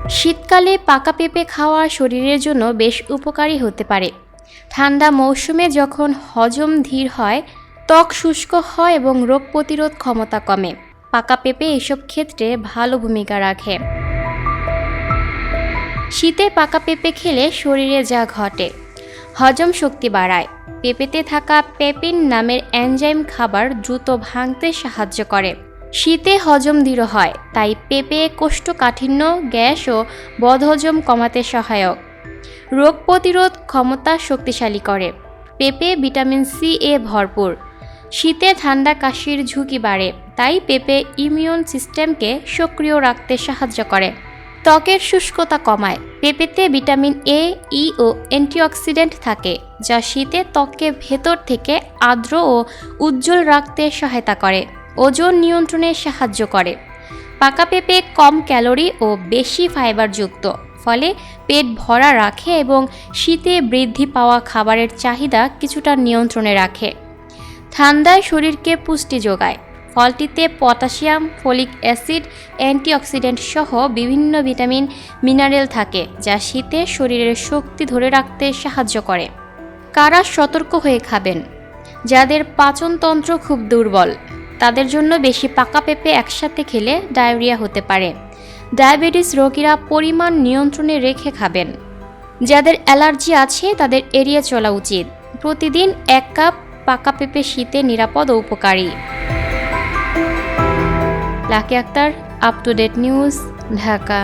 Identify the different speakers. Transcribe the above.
Speaker 1: শীতকালে পাকা পেঁপে খাওয়া শরীরের জন্য বেশ উপকারী হতে পারে। ঠান্ডা মৌসুমে যখন হজম ধীর হয়, ত্বক শুষ্ক হয় এবং রোগ প্রতিরোধ ক্ষমতা কমে, পাকা পেঁপে এসব ক্ষেত্রে ভালো ভূমিকা রাখে। শীতে পাকা পেঁপে খেলে শরীরে যা ঘটে, হজম শক্তি বাড়ায়। পেঁপেতে থাকা পেপিন নামের এনজাইম খাবার দ্রুত ভাঙতে সাহায্য করে। শীতে হজম ধীর হয়, তাই পেঁপে কোষ্ঠকাঠিন্য, গ্যাস ও বদহজম কমাতে সহায়ক। রোগ প্রতিরোধ ক্ষমতা শক্তিশালী করে। পেঁপে ভিটামিন সি এ ভরপুর। শীতে ঠান্ডা কাশির ঝুঁকি বাড়ে, তাই পেঁপে ইমিউন সিস্টেমকে সক্রিয় রাখতে সাহায্য করে। ত্বকের শুষ্কতা কমায়। পেঁপেতে vitamin A, E O antioxidant থাকে, যা শীতে ত্বককে ভেতর থেকে আর্দ্র ও উজ্জ্বল রাখতে সহায়তা করে। ওজন নিয়ন্ত্রণে সাহায্য করে। পাকা পেঁপে কম ক্যালোরি ও বেশি ফাইবারযুক্ত, ফলে পেট ভরা রাখে এবং শীতে বৃদ্ধি পাওয়া খাবারের চাহিদা কিছুটা নিয়ন্ত্রণে রাখে। ঠান্ডায় শরীরকে পুষ্টি যোগায়। ফলটিতে পটাশিয়াম, ফলিক অ্যাসিড, অ্যান্টিঅক্সিডেন্ট সহ বিভিন্ন ভিটামিন, মিনারেল থাকে, যা শীতে শরীরের শক্তি ধরে রাখতে সাহায্য করে। কারা সতর্ক হয়ে খাবেন? যাদের পাচনতন্ত্র খুব দুর্বল, তাদের জন্য বেশি পাকা পেঁপে একসাথে খেলে ডায়রিয়া হতে পারে। ডায়াবেটিস রোগীরা পরিমাণ নিয়ন্ত্রণে রেখে খাবেন। যাদের অ্যালার্জি আছে তাদের এড়িয়ে চলা উচিত। প্রতিদিন 1 কাপ পাকা পেঁপে শীতে নিরাপদ ও উপকারী। Lucky Akter, up to date news, Dhaka.